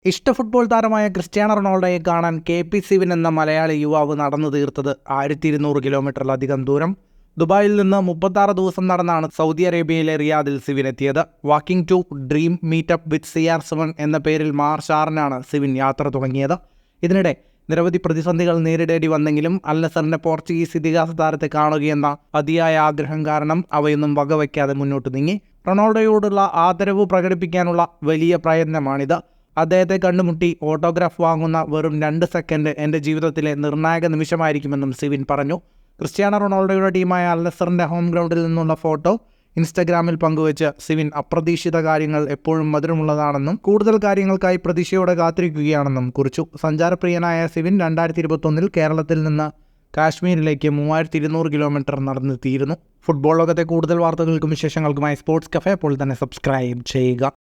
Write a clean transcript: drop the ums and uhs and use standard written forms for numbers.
ഇഷ്ട ഫുട്ബോൾ താരമായ ക്രിസ്ത്യാനോ റൊണാൾഡോയെ കാണാൻ KP സിവിൻ എന്ന മലയാളി യുവാവ് നടന്നു തീർത്തത് 1200 കിലോമീറ്ററിലധികം ദൂരം. ദുബായിൽ നിന്ന് 36 ദിവസം നടന്നാണ് സൗദി അറേബ്യയിലെ റിയാദിൽ സിവിൻ എത്തിയത്. Walking to dream meetup with CR7 എന്ന പേരിൽ മാർച്ച് 6-നാണ് സിവിൻ യാത്ര തുടങ്ങിയത്. ഇതിനിടെ നിരവധി പ്രതിസന്ധികൾ നേരിടേണ്ടി വന്നെങ്കിലും അൽ നസറിന്റെ പോർച്ചുഗീസ് ഇതിഹാസ താരത്തെ കാണുകയെന്ന അതിയായ ആഗ്രഹം കാരണം അവയൊന്നും വകവയ്ക്കാതെ മുന്നോട്ട് നീങ്ങി. റൊണാൾഡോയോടുള്ള ആദരവ് പ്രകടിപ്പിക്കാനുള്ള വലിയ പ്രയത്നമാണിത്. അദ്ദേഹത്തെ കണ്ടുമുട്ടി ഓട്ടോഗ്രാഫ് വാങ്ങുന്ന വെറും 2 സെക്കൻഡ് എൻ്റെ ജീവിതത്തിലെ നിർണായക നിമിഷമായിരിക്കുമെന്നും സിവിൻ പറഞ്ഞു. ക്രിസ്ത്യാനോ റൊണാൾഡോയുടെ ടീമായ അൽ നസറിൻ്റെ ഹോം ഗ്രൗണ്ടിൽ നിന്നുള്ള ഫോട്ടോ ഇൻസ്റ്റഗ്രാമിൽ പങ്കുവച്ച് സിവിൻ അപ്രതീക്ഷിത കാര്യങ്ങൾ എപ്പോഴും മധുരമുള്ളതാണെന്നും കൂടുതൽ കാര്യങ്ങൾക്കായി പ്രതീക്ഷയോടെ കാത്തിരിക്കുകയാണെന്നും കുറിച്ചു. സഞ്ചാരപ്രിയനായ സിവിൻ 2021 കേരളത്തിൽ നിന്ന് കാശ്മീരിലേക്ക് 3200 കിലോമീറ്റർ നടന്നെത്തിയിരുന്നു. ഫുട്ബോൾ ലോകത്തെ കൂടുതൽ വാർത്തകൾക്കും വിശേഷങ്ങൾക്കുമായി സ്പോർട്സ് കഫേ അപ്പോൾ തന്നെ സബ്സ്ക്രൈബ് ചെയ്യുക.